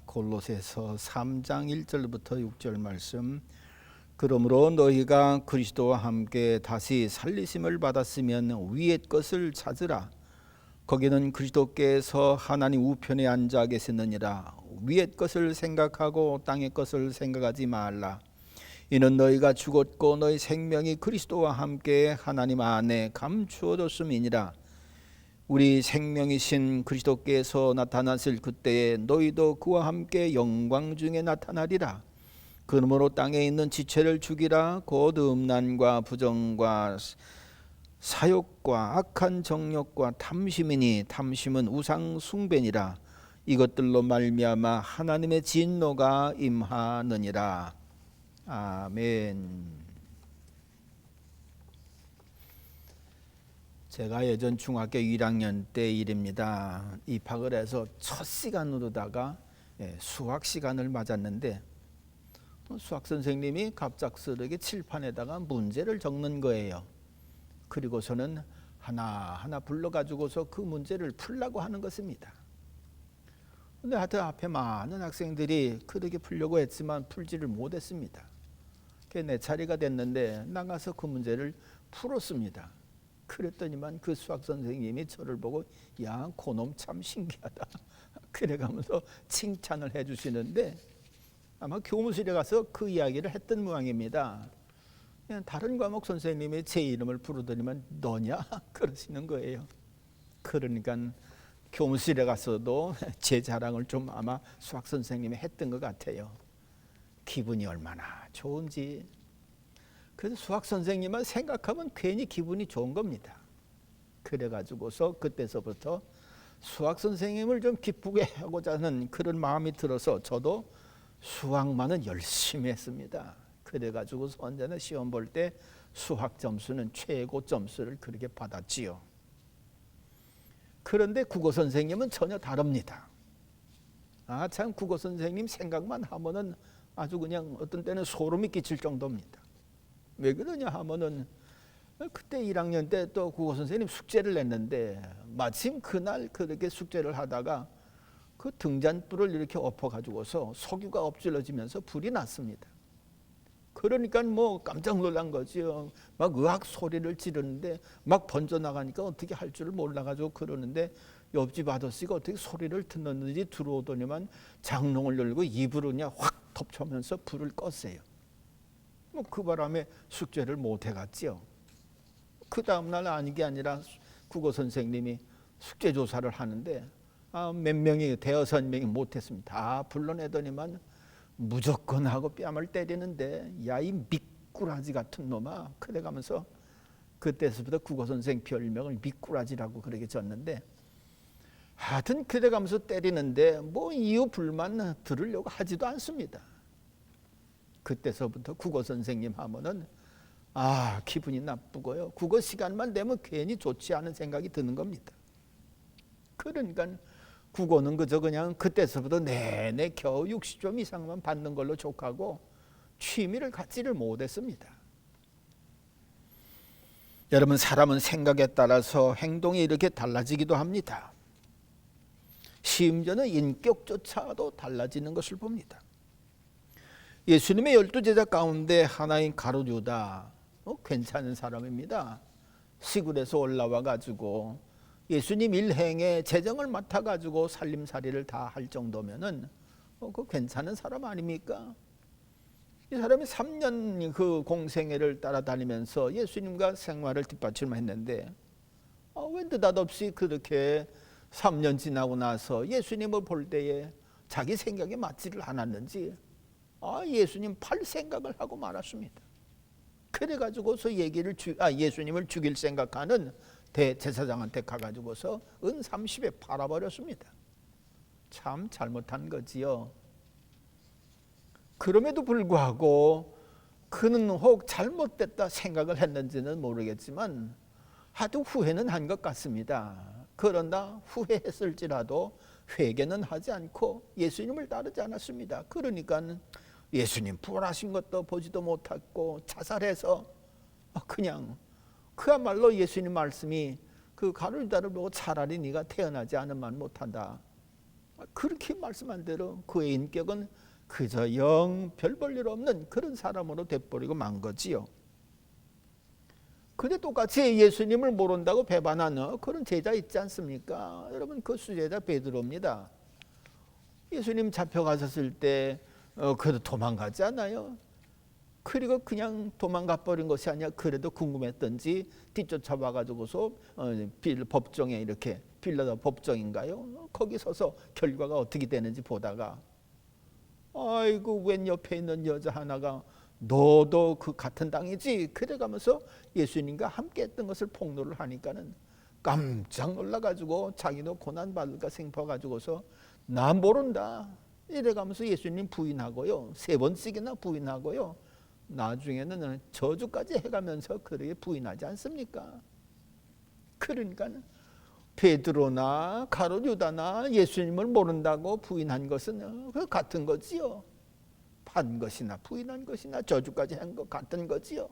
골로새서 3장 1절부터 6절 말씀. 그러므로 너희가 그리스도와 함께 다시 살리심을 받았으면 위의 것을 찾으라. 거기는 그리스도께서 하나님 우편에 앉아 계시느니라. 위의 것을 생각하고 땅의 것을 생각하지 말라. 이는 너희가 죽었고 너희 생명이 그리스도와 함께 하나님 안에 감추어졌음이니라. 우리 생명이신 그리스도께서 나타나실 그때에 너희도 그와 함께 영광 중에 나타나리라. 그러므로 땅에 있는 지체를 죽이라. 곧 음란과 부정과 사욕과 악한 정욕과 탐심이니 탐심은 우상 숭배니라. 이것들로 말미암아 하나님의 진노가 임하느니라. 아멘. 제가 예전 중학교 1학년 때 일입니다. 입학을 해서 첫 시간으로다가 수학 시간을 맞았는데 수학 선생님이 갑작스럽게 칠판에다가 문제를 적는 거예요. 그리고서는 하나하나 불러가지고서 그 문제를 풀라고 하는 것입니다. 근데 하여튼 앞에 많은 학생들이 그렇게 풀려고 했지만 풀지를 못했습니다. 내 차례가 됐는데 나가서 그 문제를 풀었습니다. 그랬더니만 그 수학 선생님이 저를 보고 야, 그놈 참 신기하다 그래가면서 칭찬을 해주시는데 아마 교무실에 가서 그 이야기를 했던 모양입니다. 그냥 다른 과목 선생님이 제 이름을 부르더니만 너냐 그러시는 거예요. 그러니까 교무실에 가서도 제 자랑을 좀 아마 수학 선생님이 했던 것 같아요. 기분이 얼마나 좋은지. 그래서 수학 선생님만 생각하면 괜히 기분이 좋은 겁니다. 그래가지고서 그때서부터 수학 선생님을 좀 기쁘게 하고자 하는 그런 마음이 들어서 저도 수학만은 열심히 했습니다. 그래가지고서 언제나 시험 볼 때 수학 점수는 최고 점수를 그렇게 받았지요. 그런데 국어 선생님은 전혀 다릅니다. 참 국어 선생님 생각만 하면은 아주 그냥 어떤 때는 소름이 끼칠 정도입니다. 왜 그러냐 하면은 그때 1학년 때 또 국어 선생님 숙제를 냈는데 마침 그날 그렇게 숙제를 하다가 그 등잔불을 이렇게 엎어가지고서 석유가 엎질러지면서 불이 났습니다. 그러니까 뭐 깜짝 놀란 거죠. 막 으악 소리를 지르는데 막 번져나가니까 어떻게 할 줄을 몰라가지고 그러는데 옆집 아저씨가 어떻게 소리를 듣는지 들어오더니만 장롱을 열고 입으로 그냥 확 덮쳐면서 불을 껐어요. 그 바람에 숙제를 못 해갔지요. 그 다음날 아닌 게 아니라 국어 선생님이 숙제 조사를 하는데 몇 명이 대여섯 명이 못했습니다. 다 불러내더니만 무조건 하고 뺨을 때리는데 야, 이 미꾸라지 같은 놈아 그래가면서 그때서부터 국어 선생 별명을 미꾸라지라고 그렇게 졌는데 하여튼 그래가면서 때리는데 뭐 이유 불만 들으려고 하지도 않습니다. 그때서부터 국어 선생님 하면은 기분이 나쁘고요. 국어 시간만 되면 괜히 좋지 않은 생각이 드는 겁니다. 그러니까 국어는 그저 그냥 그때서부터 내내 겨우 60점 이상만 받는 걸로 족하고 취미를 갖지를 못했습니다. 여러분, 사람은 생각에 따라서 행동이 이렇게 달라지기도 합니다. 심지어는 인격조차도 달라지는 것을 봅니다. 예수님의 12제자 가운데 하나인 가룟 유다, 괜찮은 사람입니다. 시골에서 올라와 가지고 예수님 일행의 재정을 맡아 가지고 살림살이를 다 할 정도면은 그 괜찮은 사람 아닙니까? 이 사람이 3년 그 공생애를 따라다니면서 예수님과 생활을 뒷받침했는데 왜 느닷없이 그렇게 3년 지나고 나서 예수님을 볼 때에 자기 생각에 맞지를 않았는지 예수님 팔 생각을 하고 말았습니다. 그래가지고서 예수님을 죽일 생각하는 대제사장한테 가가지고서 은 30에 팔아버렸습니다. 참 잘못한 거지요. 그럼에도 불구하고 그는 혹 잘못됐다 생각을 했는지는 모르겠지만 하도 후회는 한 것 같습니다. 그러나 후회했을지라도 회개는 하지 않고 예수님을 따르지 않았습니다. 그러니까 예수님 부활하신 것도 보지도 못했고 자살해서 그냥 그야말로 예수님 말씀이 그 가룟 유다를 보고 차라리 네가 태어나지 않으면 못한다. 그렇게 말씀한 대로 그의 인격은 그저 영 별 볼 일 없는 그런 사람으로 돼버리고 만 거지요. 근데 똑같이 예수님을 모른다고 배반하는 그런 제자 있지 않습니까? 여러분, 그 수제자 베드로입니다. 예수님 잡혀가셨을 때 그래도 도망가지 않아요? 그리고 그냥 도망가 버린 것이 아니라 그래도 궁금했던지 뒤쫓아와가지고서 법정에 이렇게 빌라도 법정인가요? 거기 서서 결과가 어떻게 되는지 보다가 아이고 웬 옆에 있는 여자 하나가 너도 그 같은 당이지? 그래가면서 예수님과 함께 했던 것을 폭로를 하니까는 깜짝 놀라가지고 자기도 고난받을까 생각해가지고서 나 모른다 이래가면서 예수님 부인하고요, 3번씩이나 부인하고요, 나중에는 저주까지 해가면서 그렇게 부인하지 않습니까? 그러니까 베드로나 가룟 유다나 예수님을 모른다고 부인한 것은 그 같은 거지요. 한 것이나 부인한 것이나 저주까지 한 것 같은 거지요.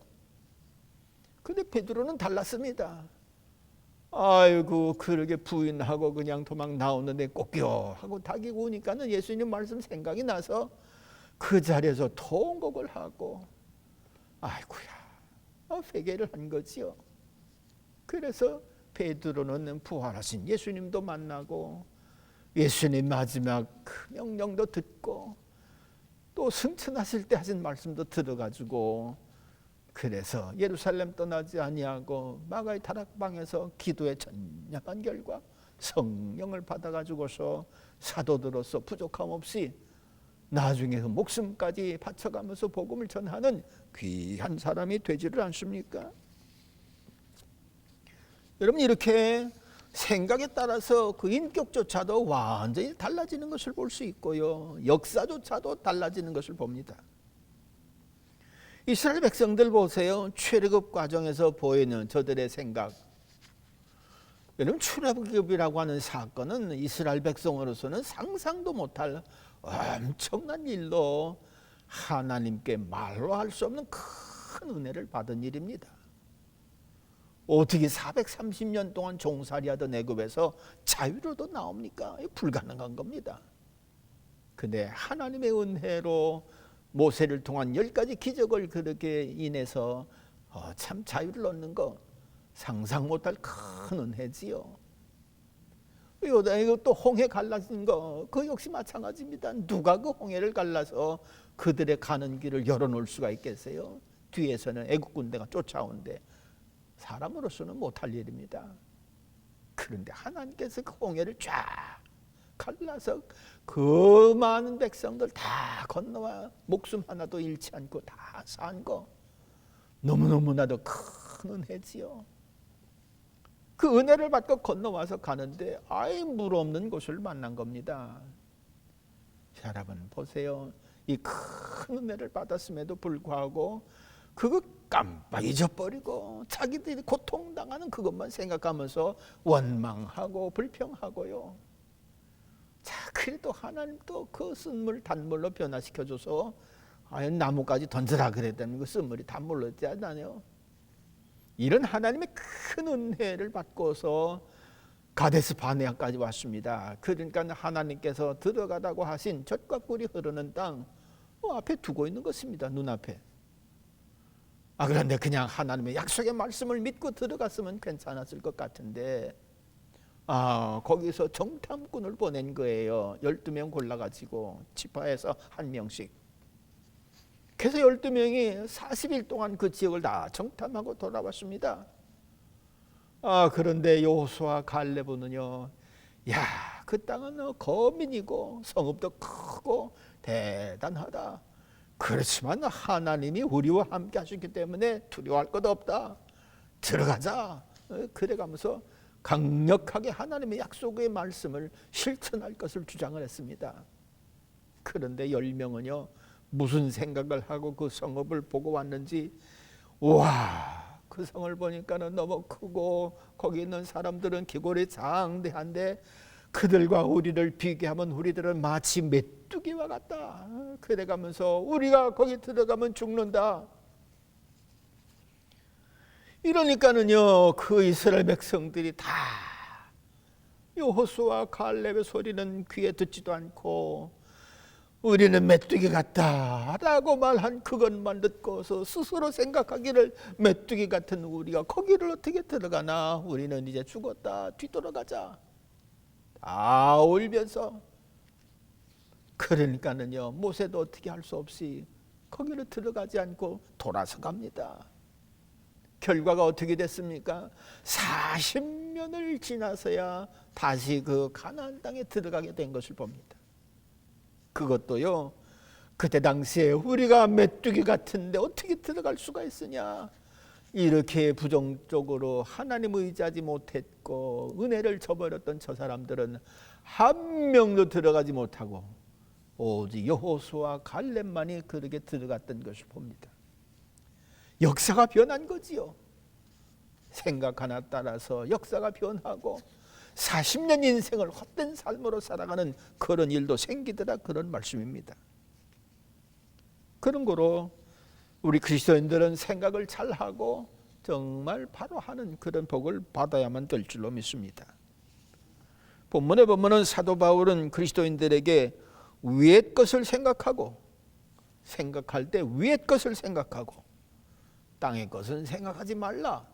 근데 베드로는 달랐습니다. 아이고 그렇게 부인하고 그냥 도망 나오는데 꼭요 하고 다기고 오니까는 예수님 말씀 생각이 나서 그 자리에서 통곡을 하고 아이고야 회개를 한 거지요. 그래서 베드로는 부활하신 예수님도 만나고 예수님 마지막 그 명령도 듣고 또 승천하실 때 하신 말씀도 들어가지고 그래서 예루살렘 떠나지 아니하고 마가의 다락방에서 기도에 전념한 결과 성령을 받아가지고서 사도들로서 부족함 없이 나중에 그 목숨까지 바쳐가면서 복음을 전하는 귀한 사람이 되지를 않습니까? 여러분, 이렇게 생각에 따라서 그 인격조차도 완전히 달라지는 것을 볼 수 있고요, 역사조차도 달라지는 것을 봅니다. 이스라엘 백성들 보세요. 출애굽 과정에서 보이는 저들의 생각. 여러분, 출애굽이라고 하는 사건은 이스라엘 백성으로서는 상상도 못할 엄청난 일로 하나님께 말로 할 수 없는 큰 은혜를 받은 일입니다. 어떻게 430년 동안 종살이하던 애굽에서 자유로도 나옵니까? 불가능한 겁니다. 근데 하나님의 은혜로 모세를 통한 10가지 기적을 그렇게 인해서 참 자유를 얻는 거 상상 못할 큰 은혜지요. 이것도 홍해 갈라진 거, 그 역시 마찬가지입니다. 누가 그 홍해를 갈라서 그들의 가는 길을 열어놓을 수가 있겠어요? 뒤에서는 애국 군대가 쫓아오는데 사람으로서는 못할 일입니다. 그런데 하나님께서 그 홍해를 쫙 갈라서 그 많은 백성들 다 건너와 목숨 하나도 잃지 않고 다 산 거 너무너무나도 큰 은혜지요. 그 은혜를 받고 건너와서 가는데 아예 물 없는 곳을 만난 겁니다. 여러분 보세요. 이 큰 은혜를 받았음에도 불구하고 그거 깜빡 잊어버리고 자기들이 고통당하는 그것만 생각하면서 원망하고 불평하고요. 자, 그래도 하나님 또 그 쓴물 단물로 변화시켜줘서 나무까지 던져라 그랬다면 그 쓴물이 단물로 되잖아요. 이런 하나님의 큰 은혜를 받고서 가데스 바네아까지 왔습니다. 그러니까 하나님께서 들어가다고 하신 젖과 꿀이 흐르는 땅 앞에 두고 있는 것입니다. 눈앞에. 그런데 그냥 하나님의 약속의 말씀을 믿고 들어갔으면 괜찮았을 것 같은데 거기서 정탐꾼을 보낸 거예요. 12명 골라가지고 지파에서 한 명씩. 그래서 12명이 40일 동안 그 지역을 다 정탐하고 돌아왔습니다. 그런데 여호수아 갈렙은요, 그 땅은 거민이고 성읍도 크고 대단하다. 그렇지만 하나님이 우리와 함께 하셨기 때문에 두려워할 것 없다. 들어가자. 그래가면서 강력하게 하나님의 약속의 말씀을 실천할 것을 주장을 했습니다. 그런데 10명은요 무슨 생각을 하고 그 성읍을 보고 왔는지, 그 성을 보니까는 너무 크고 거기 있는 사람들은 기골이 장대한데 그들과 우리를 비교하면 우리들은 마치 메뚜기와 같다. 그래가면서 우리가 거기 들어가면 죽는다. 이러니까는요 그 이스라엘 백성들이 다 여호수아 갈렙의 소리는 귀에 듣지도 않고 우리는 메뚜기 같다 라고 말한 그것만 듣고서 스스로 생각하기를 메뚜기 같은 우리가 거기를 어떻게 들어가나, 우리는 이제 죽었다, 뒤돌아가자 다 울면서, 그러니까는요 모세도 어떻게 할 수 없이 거기를 들어가지 않고 돌아서 갑니다. 결과가 어떻게 됐습니까? 40년을 지나서야 다시 그 가나안 땅에 들어가게 된 것을 봅니다. 그것도요, 그때 당시에 우리가 메뚜기 같은데 어떻게 들어갈 수가 있으냐, 이렇게 부정적으로 하나님 의지하지 못했고 은혜를 저버렸던 저 사람들은 한 명도 들어가지 못하고 오직 여호수아 갈렙만이 그렇게 들어갔던 것을 봅니다. 역사가 변한 거지요. 생각 하나 따라서 역사가 변하고 40년 인생을 헛된 삶으로 살아가는 그런 일도 생기더라, 그런 말씀입니다. 그런 거로 우리 그리스도인들은 생각을 잘하고 정말 바로 하는 그런 복을 받아야만 될 줄로 믿습니다. 본문에 보면은 사도 바울은 그리스도인들에게 위의 것을 생각하고, 생각할 때 위의 것을 생각하고 땅의 것은 생각하지 말라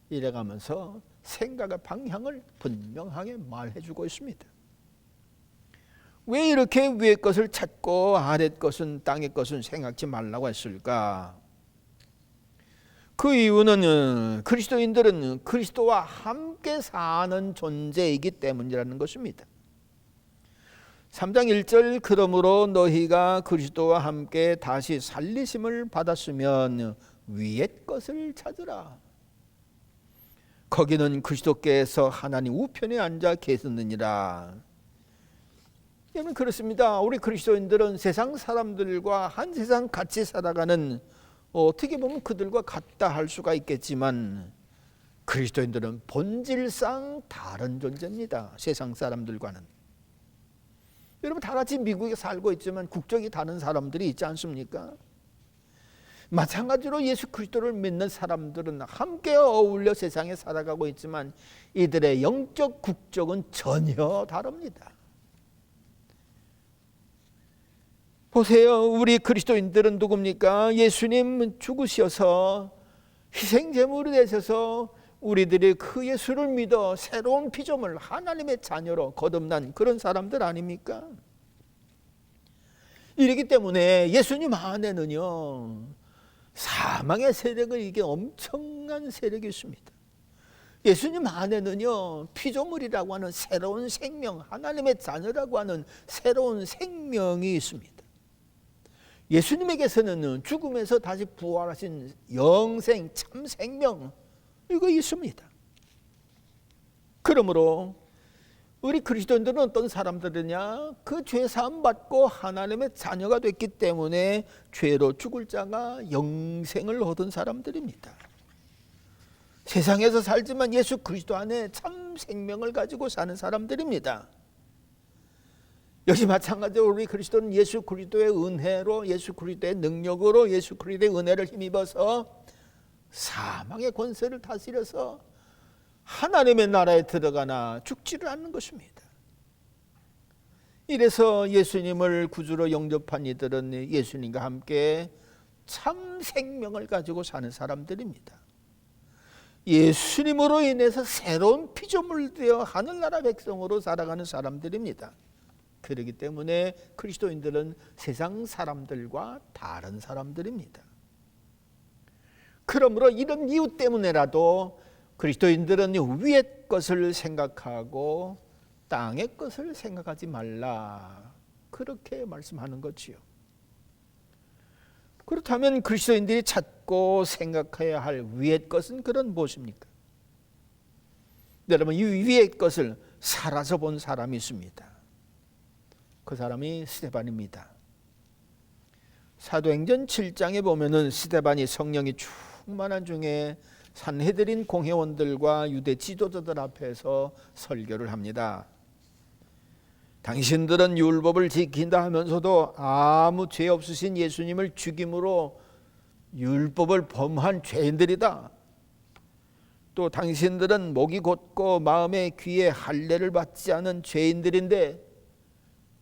이래가면서 생각의 방향을 분명하게 말해주고 있습니다. 왜 이렇게 위의 것을 찾고 아랫 것은, 땅의 것은 생각지 말라고 했을까? 그 이유는 그리스도인들은 그리스도와 함께 사는 존재이기 때문이라는 것입니다. 3장 1절, 그러므로 너희가 그리스도와 함께 다시 살리심을 받았으면 위의 것을 찾으라. 거기는 그리스도께서 하나님 우편에 앉아 계셨느니라. 여러분, 그렇습니다. 우리 그리스도인들은 세상 사람들과 한 세상 같이 살아가는, 어떻게 보면 그들과 같다 할 수가 있겠지만 그리스도인들은 본질상 다른 존재입니다. 세상 사람들과는. 여러분, 다 같이 미국에 살고 있지만 국적이 다른 사람들이 있지 않습니까? 마찬가지로 예수 그리스도를 믿는 사람들은 함께 어울려 세상에 살아가고 있지만 이들의 영적 국적은 전혀 다릅니다. 보세요, 우리 그리스도인들은 누굽니까? 예수님 죽으셔서 희생제물이 되셔서 우리들이 그 예수를 믿어 새로운 피조물, 하나님의 자녀로 거듭난 그런 사람들 아닙니까? 이렇기 때문에 예수님 안에는요 사망의 세력을, 이게 엄청난 세력이 있습니다. 예수님 안에는요 피조물이라고 하는 새로운 생명, 하나님의 자녀라고 하는 새로운 생명이 있습니다. 예수님에게서는 죽음에서 다시 부활하신 영생, 참 생명, 이거 있습니다. 그러므로 우리 그리스도인들은 어떤 사람들이냐? 그 죄 사함 받고 하나님의 자녀가 됐기 때문에 죄로 죽을 자가 영생을 얻은 사람들입니다. 세상에서 살지만 예수 그리스도 안에 참 생명을 가지고 사는 사람들입니다. 역시 마찬가지로 우리 그리스도는 예수 그리스도의 은혜로, 예수 그리스도의 능력으로, 예수 그리스도의 은혜를 힘입어서 사망의 권세를 다스려서 하나님의 나라에 들어가나 죽지를 않는 것입니다. 이래서 예수님을 구주로 영접한 이들은 예수님과 함께 참 생명을 가지고 사는 사람들입니다. 예수님으로 인해서 새로운 피조물 되어 하늘나라 백성으로 살아가는 사람들입니다. 그렇기 때문에 그리스도인들은 세상 사람들과 다른 사람들입니다. 그러므로 이런 이유 때문에라도 그리스도인들은 위의 것을 생각하고 땅의 것을 생각하지 말라, 그렇게 말씀하는 거지요. 그렇다면 그리스도인들이 찾고 생각해야 할 위의 것은 그런 무엇입니까? 여러분, 이 위의 것을 살아서 본 사람이 있습니다. 그 사람이 스데반입니다. 사도행전 7장에 보면은 스데반이 성령이 충만한 중에 산헤드린 공회원들과 유대 지도자들 앞에서 설교를 합니다. 당신들은 율법을 지킨다 하면서도 아무 죄 없으신 예수님을 죽임으로 율법을 범한 죄인들이다. 또 당신들은 목이 곧고 마음에 귀에 할례를 받지 않은 죄인들인데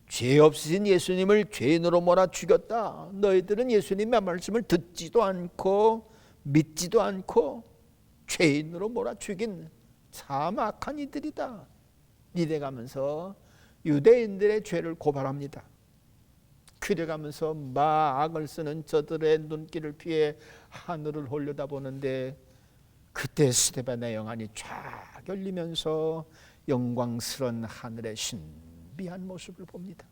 죄 없으신 예수님을 죄인으로 몰아 죽였다. 너희들은 예수님의 말씀을 듣지도 않고 믿지도 않고 죄인으로 몰아 죽인 참 악한 이들이다. 이래가면서 유대인들의 죄를 고발합니다. 그래가면서 악을 쓰는 저들의 눈길을 피해 하늘을 올려다보는데 그때 스데반의 영안이 쫙 열리면서 영광스러운 하늘의 신비한 모습을 봅니다.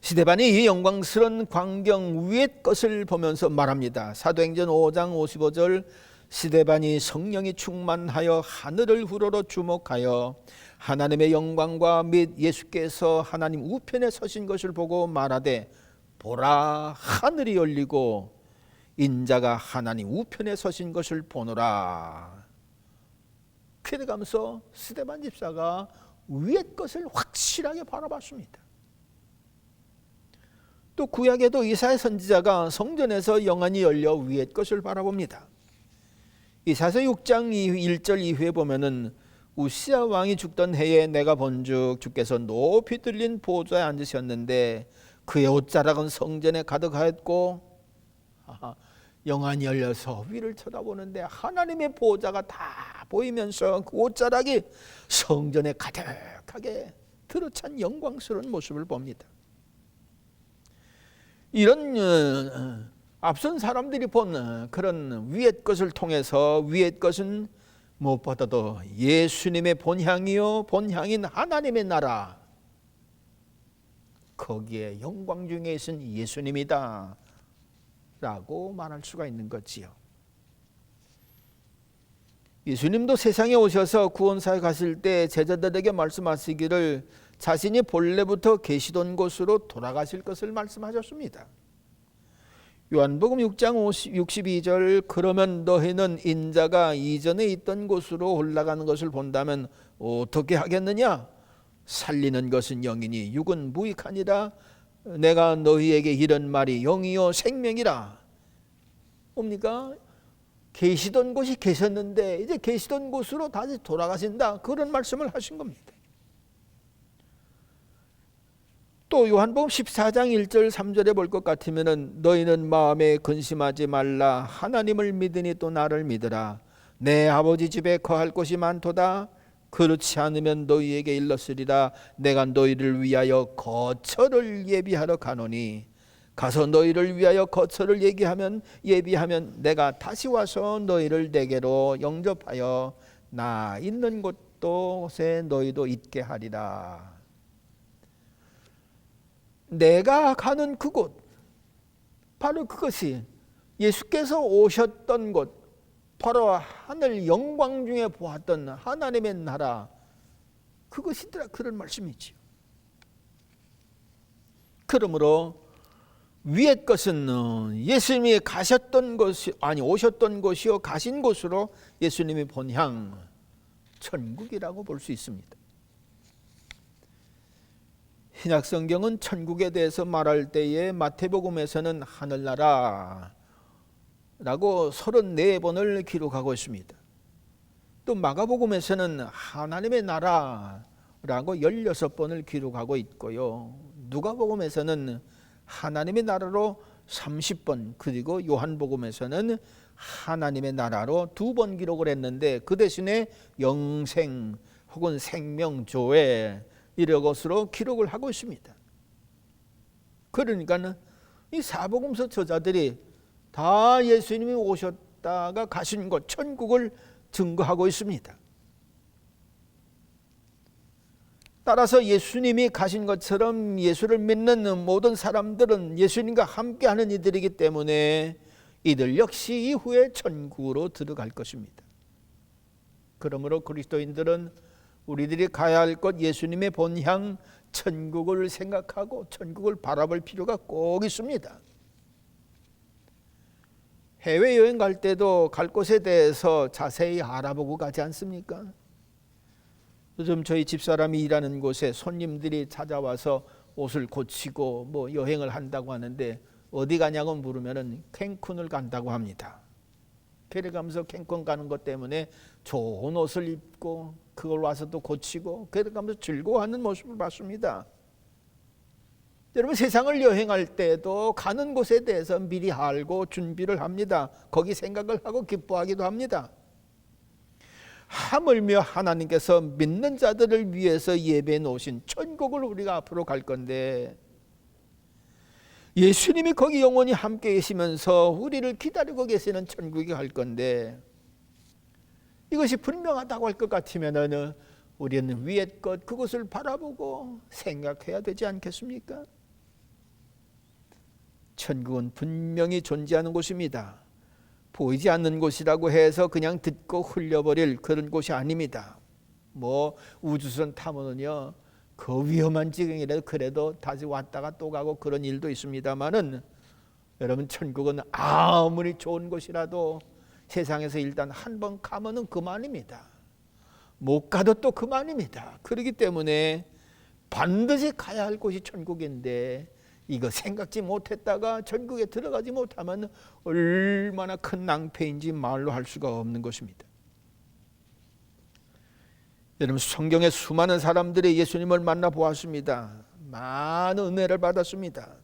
스데반이 이 영광스러운 광경 위의 것을 보면서 말합니다. 사도행전 5장 55절 스데반이 성령이 충만하여 하늘을 우러러 주목하여 하나님의 영광과 및 예수께서 하나님 우편에 서신 것을 보고 말하되 보라 하늘이 열리고 인자가 하나님 우편에 서신 것을 보노라. 그래가면서 스데반 집사가 위의 것을 확실하게 바라봤습니다. 또 구약에도 이사야 선지자가 성전에서 영안이 열려 위의 것을 바라봅니다. 이사야 6장 1절 이후에 보면은 우시야 왕이 죽던 해에 내가 본즉 주께서 높이 들린 보좌에 앉으셨는데 그의 옷자락은 성전에 가득하였고 영안이 열려서 위를 쳐다보는데 하나님의 보좌가 다 보이면서 그 옷자락이 성전에 가득하게 들어찬 영광스러운 모습을 봅니다. 이런 앞선 사람들이 본 그런 위의 것을 통해서 위의 것은 무엇보다도 예수님의 본향이요 본향인 하나님의 나라, 거기에 영광 중에 계신 예수님이다 라고 말할 수가 있는 거지요. 예수님도 세상에 오셔서 구원사에 갔을 때 제자들에게 말씀하시기를 자신이 본래부터 계시던 곳으로 돌아가실 것을 말씀하셨습니다. 요한복음 6장 62절 그러면 너희는 인자가 이전에 있던 곳으로 올라가는 것을 본다면 어떻게 하겠느냐? 살리는 것은 영이니 육은 무익하니라. 내가 너희에게 이런 말이 영이요 생명이라. 뭡니까? 계시던 곳이 계셨는데 이제 계시던 곳으로 다시 돌아가신다. 그런 말씀을 하신 겁니다. 또 요한복음 14장 1절 3절에 볼 것 같으면 너희는 마음에 근심하지 말라. 하나님을 믿으니 또 나를 믿으라. 내 아버지 집에 거할 곳이 많도다. 그렇지 않으면 너희에게 일렀으리라. 내가 너희를 위하여 거처를 예비하러 가노니 가서 너희를 위하여 거처를 예비하면 내가 다시 와서 너희를 내게로 영접하여 나 있는 곳에 너희도 있게 하리라. 내가 가는 그곳, 바로 그것이 예수께서 오셨던 곳, 바로 하늘 영광 중에 보았던 하나님의 나라, 그것이더라. 그런 말씀이지요. 그러므로 위의 것은 예수님이 가셨던 곳이 오셨던 곳이요 가신 곳으로 예수님이 본향 천국이라고 볼 수 있습니다. 신약성경은 천국에 대해서 말할 때에 마태복음에서는 하늘나라 라고 34번을 기록하고 있습니다. 또 마가복음에서는 하나님의 나라라고 16번을 기록하고 있고요. 누가복음에서는 하나님의 나라로 30번, 그리고 요한복음에서는 하나님의 나라로 2번 기록을 했는데 그 대신에 영생 혹은 생명조회 이런 것으로 기록을 하고 있습니다. 그러니까 이 사복음서 저자들이 다 예수님이 오셨다가 가신 곳 천국을 증거하고 있습니다. 따라서 예수님이 가신 것처럼 예수를 믿는 모든 사람들은 예수님과 함께하는 이들이기 때문에 이들 역시 이후에 천국으로 들어갈 것입니다. 그러므로 그리스도인들은 우리들이 가야 할 곳 예수님의 본향 천국을 생각하고 천국을 바라볼 필요가 꼭 있습니다. 해외여행 갈 때도 갈 곳에 대해서 자세히 알아보고 가지 않습니까? 요즘 저희 집사람이 일하는 곳에 손님들이 찾아와서 옷을 고치고 여행을 한다고 하는데 어디 가냐고 물으면 캔쿤을 간다고 합니다. 그래가면서 캔콘 가는 것 때문에 좋은 옷을 입고 그걸 와서 또 고치고 그래가면서 즐거워하는 모습을 봤습니다. 여러분, 세상을 여행할 때도 가는 곳에 대해서 미리 알고 준비를 합니다. 거기 생각을 하고 기뻐하기도 합니다. 하물며 하나님께서 믿는 자들을 위해서 예배해 놓으신 천국을 우리가 앞으로 갈 건데, 예수님이 거기 영원히 함께 계시면서 우리를 기다리고 계시는 천국에 갈 건데, 이것이 분명하다고 할 것 같으면 우리는 위의 것, 그것을 바라보고 생각해야 되지 않겠습니까? 천국은 분명히 존재하는 곳입니다. 보이지 않는 곳이라고 해서 그냥 듣고 흘려버릴 그런 곳이 아닙니다. 뭐 우주선 타면은요, 그 위험한 지경이라도 그래도 다시 왔다가 또 가고 그런 일도 있습니다만은, 여러분, 천국은 아무리 좋은 곳이라도 세상에서 일단 한 번 가면은 그만입니다. 못 가도 또 그만입니다. 그렇기 때문에 반드시 가야 할 곳이 천국인데, 이거 생각지 못했다가 천국에 들어가지 못하면 얼마나 큰 낭패인지 말로 할 수가 없는 것입니다. 여러분, 성경에 수많은 사람들이 예수님을 만나보았습니다. 많은 은혜를 받았습니다.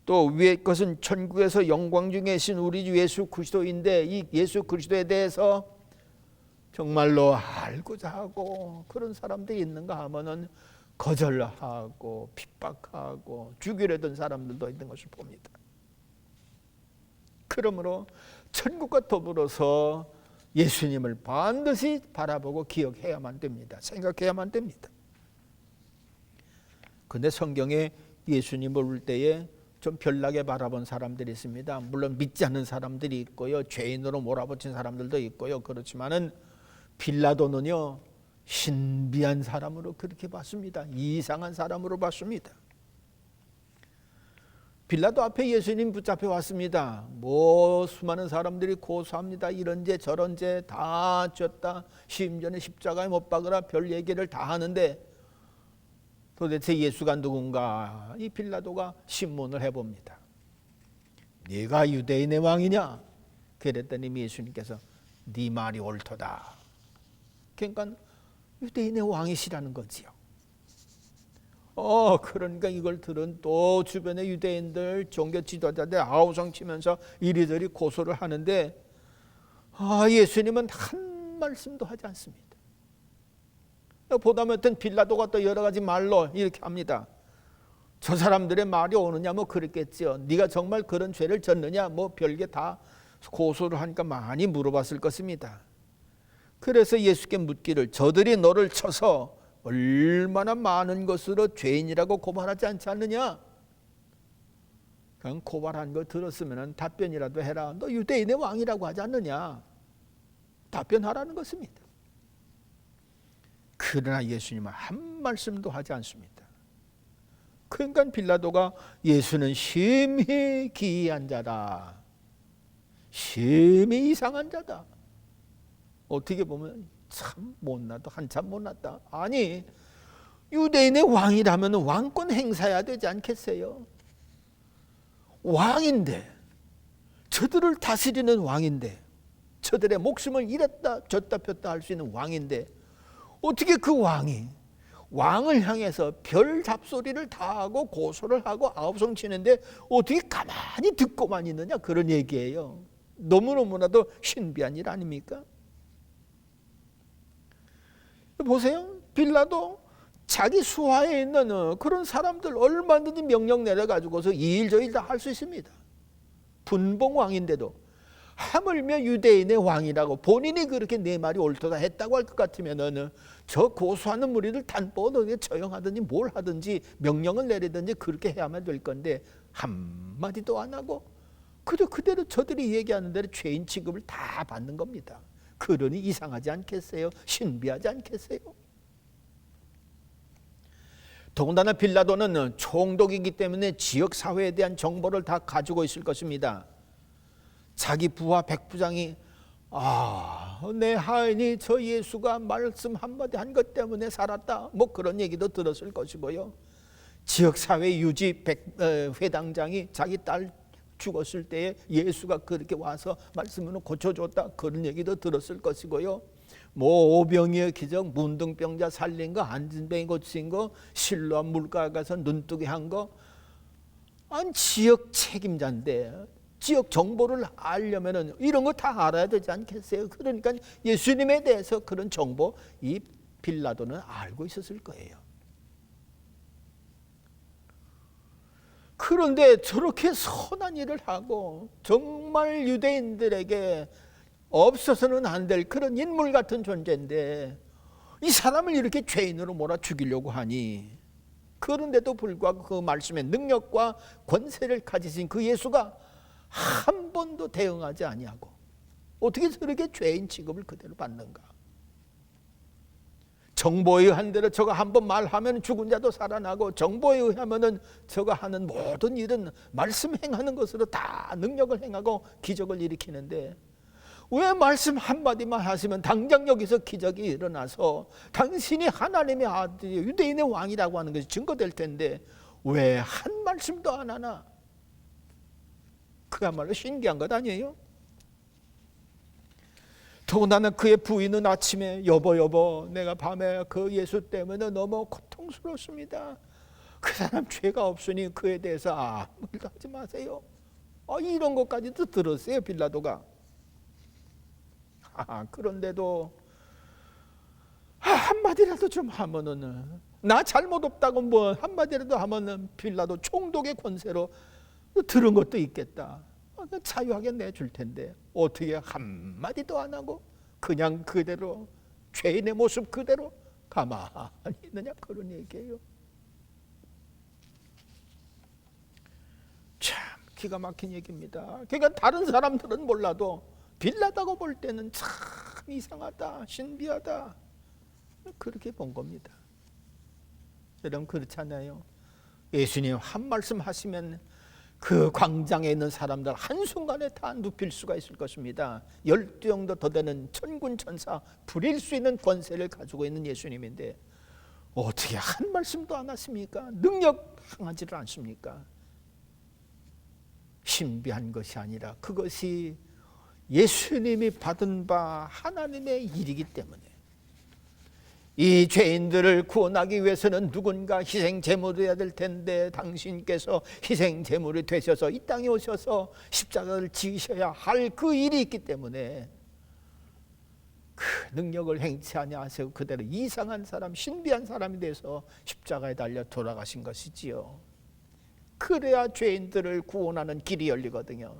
또 위의 것은 천국에서 영광 중에 계신 우리 주 예수 그리스도인데, 이 예수 그리스도에 대해서 정말로 알고자 하고 그런 사람들이 있는가 하면은 거절하고 핍박하고 죽이려던 사람들도 있는 것을 봅니다. 그러므로 천국과 더불어서 예수님을 반드시 바라보고 기억해야만 됩니다. 생각해야만 됩니다. 그런데 성경에 예수님을 볼 때에 좀 별나게 바라본 사람들이 있습니다. 물론 믿지 않는 사람들이 있고요, 죄인으로 몰아붙인 사람들도 있고요. 그렇지만은 빌라도는요, 신비한 사람으로 그렇게 봤습니다. 이상한 사람으로 봤습니다. 빌라도 앞에 예수님 붙잡혀 왔습니다. 뭐 수많은 사람들이 고소합니다. 이런 죄 저런 죄 다 졌다, 심지어는 십자가에 못 박으라 별 얘기를 다 하는데, 도대체 예수가 누군가? 이 빌라도가 신문을 해봅니다. 네가 유대인의 왕이냐? 그랬더니 예수님께서 네 말이 옳도다. 그러니까 유대인의 왕이시라는 거지요. 그러니까 이걸 들은 또 주변의 유대인들, 종교 지도자들 아우성 치면서 이리저리 고소를 하는데, 예수님은 한 말씀도 하지 않습니다. 보다 못한 빌라도가 또 여러 가지 말로 이렇게 합니다. 저 사람들의 말이 오느냐, 뭐 그랬겠죠. 네가 정말 그런 죄를 졌느냐, 뭐 별게 다 고소를 하니까 많이 물어봤을 것입니다. 그래서 예수께 묻기를, 저들이 너를 쳐서 얼마나 많은 것으로 죄인이라고 고발하지 않지 않느냐? 그냥 고발한 거 들었으면 답변이라도 해라. 너 유대인의 왕이라고 하지 않느냐? 답변하라는 것입니다. 그러나 예수님은 한 말씀도 하지 않습니다. 그러니까 빌라도가 예수는 심히 기이한 자다, 심히 이상한 자다, 어떻게 보면 참 못났다, 한참 못났다. 아니, 유대인의 왕이라면 왕권 행사해야 되지 않겠어요? 왕인데, 저들을 다스리는 왕인데, 저들의 목숨을 잃었다 졌다 폈다 할 수 있는 왕인데, 어떻게 그 왕이 왕을 향해서 별 잡소리를 다 하고 고소를 하고 아우성 치는데 어떻게 가만히 듣고만 있느냐, 그런 얘기예요. 너무너무나도 신비한 일 아닙니까? 보세요. 빌라도 자기 수하에 있는 그런 사람들 얼마든지 명령 내려가지고서 이 일 저 일 다 할 수 있습니다. 분봉왕인데도 하물며 유대인의 왕이라고 본인이 그렇게 내 말이 옳도다 했다고 할 것 같으면은 저 고소하는 무리들 단번에 처형하든지 뭘 하든지 명령을 내리든지 그렇게 해야만 될 건데, 한마디도 안 하고 그저 그대로 저들이 얘기하는 대로 죄인 취급을 다 받는 겁니다. 그러니 이상하지 않겠어요? 신비하지 않겠어요? 더군다나 빌라도는 총독이기 때문에 지역사회에 대한 정보를 다 가지고 있을 것입니다. 자기 부하 백부장이 내 하인이 저 예수가 말씀 한마디 한 것 때문에 살았다, 뭐 그런 얘기도 들었을 것이고요. 지역사회 유지 회당장이 자기 딸 죽었을 때에 예수가 그렇게 와서 말씀으로 고쳐줬다, 그런 얘기도 들었을 것이고요. 뭐 오병이의 기적, 문둥병자 살린 거, 안진뱅이 고친 거, 실로암 물가에 가서 눈뜨게 한 거, 아니 지역 책임자인데 지역 정보를 알려면은 이런 거 다 알아야 되지 않겠어요? 그러니까 예수님에 대해서 그런 정보 이 빌라도는 알고 있었을 거예요. 그런데 저렇게 선한 일을 하고 정말 유대인들에게 없어서는 안 될 그런 인물 같은 존재인데 이 사람을 이렇게 죄인으로 몰아 죽이려고 하니, 그런데도 불구하고 그 말씀의 능력과 권세를 가지신 그 예수가 한 번도 대응하지 아니하고 어떻게 저렇게 죄인 취급을 그대로 받는가? 정보에 의한 대로 저가 한 번 말하면 죽은 자도 살아나고, 정보에 의하면은 저가 하는 모든 일은 말씀 행하는 것으로 다 능력을 행하고 기적을 일으키는데, 왜 말씀 한마디만 하시면 당장 여기서 기적이 일어나서 당신이 하나님의 아들이 유대인의 왕이라고 하는 것이 증거될 텐데 왜 한 말씀도 안 하나? 그야말로 신기한 것 아니에요? 더군다나 그의 부인은 아침에 여보 내가 밤에 그 예수 때문에 너무 고통스럽습니다. 그 사람 죄가 없으니 그에 대해서 아무 말도 하지 마세요. 이런 것까지도 들었어요 빌라도가. 그런데도 한마디라도 좀 하면은, 나 잘못 없다고 뭐 한마디라도 하면은 빌라도 총독의 권세로 들은 것도 있겠다. 자유하게 내줄 텐데 어떻게 한마디도 안 하고 그냥 그대로 죄인의 모습 그대로 가만히 있느냐, 그런 얘기예요. 참 기가 막힌 얘기입니다. 그러니까 다른 사람들은 몰라도 빌라도가 볼 때는 참 이상하다, 신비하다, 그렇게 본 겁니다. 여러분 그렇잖아요. 예수님 한 말씀 하시면 그 광장에 있는 사람들 한순간에 다 눕힐 수가 있을 것입니다. 12형도 더 되는 천군 천사 부릴 수 있는 권세를 가지고 있는 예수님인데 어떻게 한 말씀도 안 하십니까? 능력 행하지를 않습니까? 신비한 것이 아니라 그것이 예수님이 받은 바 하나님의 일이기 때문에, 이 죄인들을 구원하기 위해서는 누군가 희생 제물이어야 될 텐데 당신께서 희생 제물이 되셔서 이 땅에 오셔서 십자가를 지으셔야 할 그 일이 있기 때문에 그 능력을 행치 아니하시고 그대로 이상한 사람, 신비한 사람이 돼서 십자가에 달려 돌아가신 것이지요. 그래야 죄인들을 구원하는 길이 열리거든요.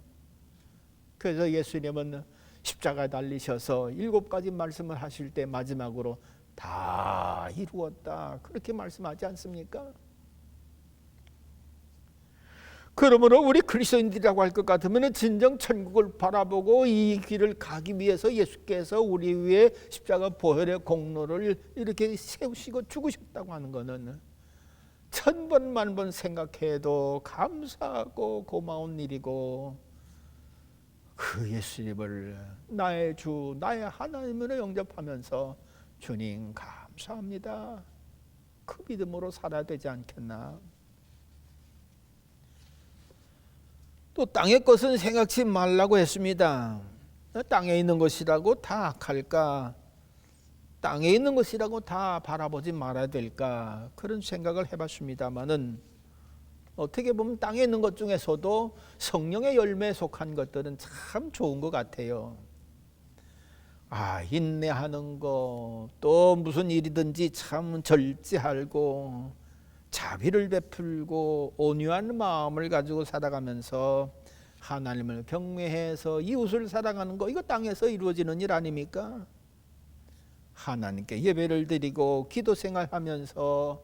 그래서 예수님은 십자가에 달리셔서 7가지 말씀을 하실 때 마지막으로 다 이루었다, 그렇게 말씀하지 않습니까? 그러므로 우리 그리스도인들이라고 할 것 같으면 진정 천국을 바라보고 이 길을 가기 위해서 예수께서 우리 위에 십자가 보혈의 공로를 이렇게 세우시고 죽으셨다고 하는 것은 1000번 만번 생각해도 감사하고 고마운 일이고, 그 예수님을 나의 주, 나의 하나님으로 영접하면서 주님 감사합니다, 그 믿음으로 살아야 되지 않겠나. 또 땅의 것은 생각지 말라고 했습니다. 땅에 있는 것이라고 다 악할까? 땅에 있는 것이라고 다 바라보지 말아야 될까? 그런 생각을 해봤습니다마는 어떻게 보면 땅에 있는 것 중에서도 성령의 열매에 속한 것들은 참 좋은 것 같아요. 인내하는 거, 또 무슨 일이든지 참 절제하고 자비를 베풀고 온유한 마음을 가지고 살아가면서 하나님을 경외해서 이웃을 사랑하는 거, 이거 땅에서 이루어지는 일 아닙니까? 하나님께 예배를 드리고 기도 생활하면서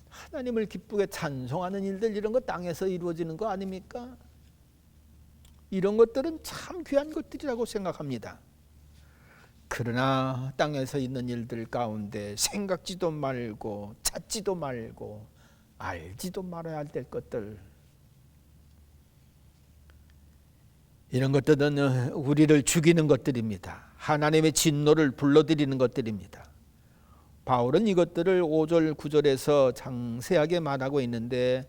하나님을 기쁘게 찬송하는 일들, 이런 거 땅에서 이루어지는 거 아닙니까? 이런 것들은 참 귀한 것들이라고 생각합니다. 그러나 땅에서 있는 일들 가운데 생각지도 말고 찾지도 말고 알지도 말아야 될 것들, 이런 것들은 우리를 죽이는 것들입니다. 하나님의 진노를 불러들이는 것들입니다. 바울은 이것들을 5절 9절에서 장세하게 말하고 있는데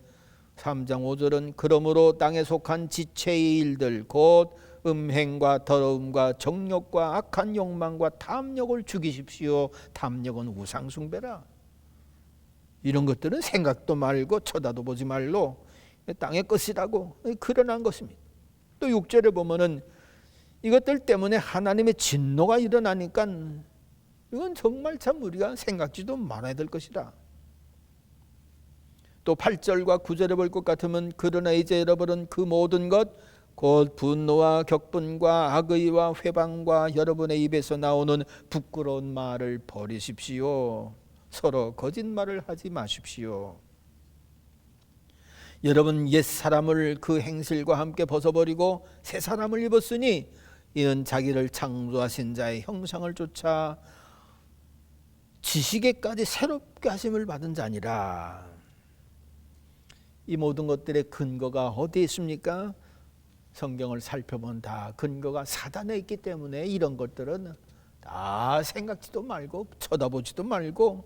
3장 5절은 그러므로 땅에 속한 지체의 일들 곧 음행과 더러움과 정욕과 악한 욕망과 탐욕을 죽이십시오. 탐욕은 우상숭배라. 이런 것들은 생각도 말고 쳐다도 보지 말로 땅의 것이라고 그러난 것입니다. 또 6절에 보면은 이것들 때문에 하나님의 진노가 일어나니까 이건 정말 참 우리가 생각지도 말아야 될 것이다. 또 8절과 9절에 볼 것 같으면 그러나 이제 잃어버린 그 모든 것 곧 분노와 격분과 악의와 회방과 여러분의 입에서 나오는 부끄러운 말을 버리십시오. 서로 거짓말을 하지 마십시오. 여러분 옛사람을 그 행실과 함께 벗어버리고 새 사람을 입었으니 이는 자기를 창조하신 자의 형상을 쫓아 지식에까지 새롭게 하심을 받은 자니라. 이 모든 것들의 근거가 어디에 있습니까? 성경을 살펴본 다 근거가 사단에 있기 때문에 이런 것들은 다 생각지도 말고 쳐다보지도 말고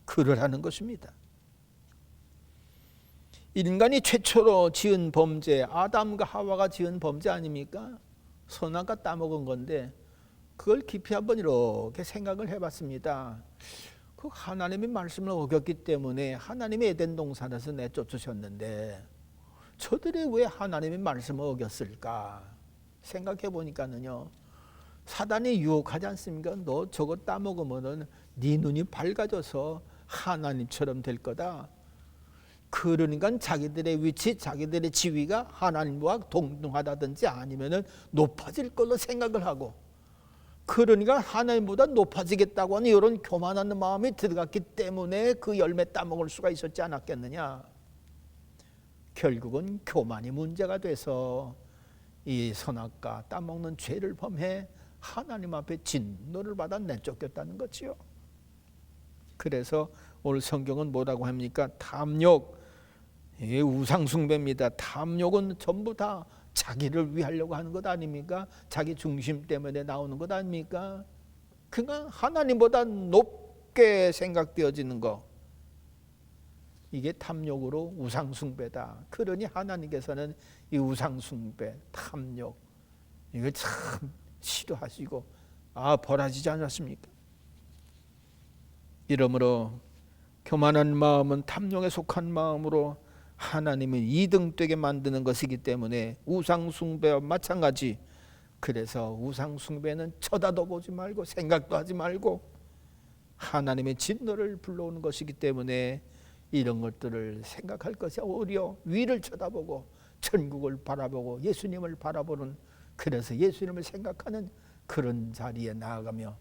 그러라는 것입니다. 인간이 최초로 지은 범죄, 아담과 하와가 지은 범죄 아닙니까? 선악과 따먹은 건데 그걸 깊이 한번 이렇게 생각을 해봤습니다. 그 하나님의 말씀을 어겼기 때문에 하나님이 에덴 동산에서 내쫓으셨는데 저들이 왜 하나님의 말씀을 어겼을까? 생각해 보니까는요, 사단이 유혹하지 않습니까? 너 저거 따먹으면은 네 눈이 밝아져서 하나님처럼 될 거다. 그러니까 자기들의 위치, 자기들의 지위가 하나님과 동등하다든지 아니면은 높아질 걸로 생각을 하고, 그러니까 하나님보다 높아지겠다고 하는 이런 교만한 마음이 들어갔기 때문에 그 열매 따먹을 수가 있었지 않았겠느냐. 결국은 교만이 문제가 돼서 이 선악과 따먹는 죄를 범해 하나님 앞에 진노를 받아 내쫓겼다는 거지요. 그래서 오늘 성경은 뭐라고 합니까? 탐욕, 우상숭배입니다. 탐욕은 전부 다 자기를 위하려고 하는 것 아닙니까? 자기 중심 때문에 나오는 것 아닙니까? 그러니까 하나님보다 높게 생각되어지는 거, 이게 탐욕으로 우상숭배다. 그러니 하나님께서는 이 우상숭배, 탐욕 이걸 참 싫어하시고 벌하시지 않았습니까? 이러므로 교만한 마음은 탐욕에 속한 마음으로 하나님을 이등되게 만드는 것이기 때문에 우상숭배와 마찬가지. 그래서 우상숭배는 쳐다도 보지 말고 생각도 하지 말고 하나님의 진노를 불러오는 것이기 때문에 이런 것들을 생각할 것이 오히려 위를 쳐다보고 천국을 바라보고 예수님을 바라보는, 그래서 예수님을 생각하는 그런 자리에 나아가며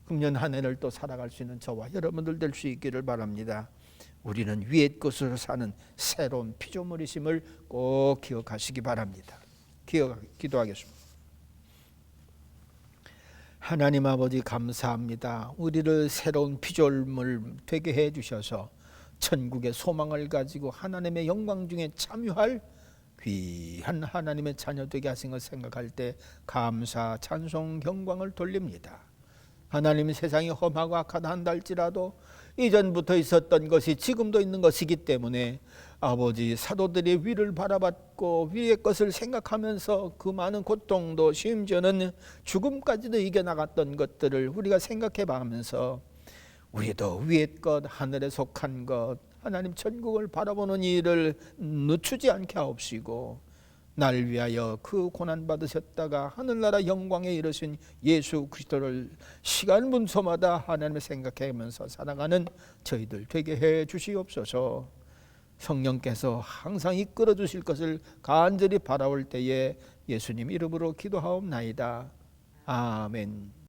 금년 한 해를 또 살아갈 수 있는 저와 여러분들 될 수 있기를 바랍니다. 우리는 위의 것으로 사는 새로운 피조물이심을 꼭 기억하시기 바랍니다. 기도하겠습니다. 하나님 아버지 감사합니다. 우리를 새로운 피조물 되게 해주셔서 천국의 소망을 가지고 하나님의 영광 중에 참여할 귀한 하나님의 자녀 되게 하신 것 생각할 때 감사, 찬송, 영광을 돌립니다. 하나님, 세상이 험하고 악하다 한다 할지라도 이전부터 있었던 것이 지금도 있는 것이기 때문에 아버지, 사도들이 위를 바라봤고 위의 것을 생각하면서 그 많은 고통도 심지어는 죽음까지도 이겨나갔던 것들을 우리가 생각해 봐가면서 우리도 위의 것, 하늘에 속한 것, 하나님 천국을 바라보는 일을 늦추지 않게 하옵시고, 날 위하여 그 고난 받으셨다가 하늘나라 영광에 이르신 예수 그리스도를 시간 분소마다 하나님을 생각하면서 살아가는 저희들 되게 해 주시옵소서. 성령께서 항상 이끌어 주실 것을 간절히 바라올 때에 예수님 이름으로 기도하옵나이다. 아멘.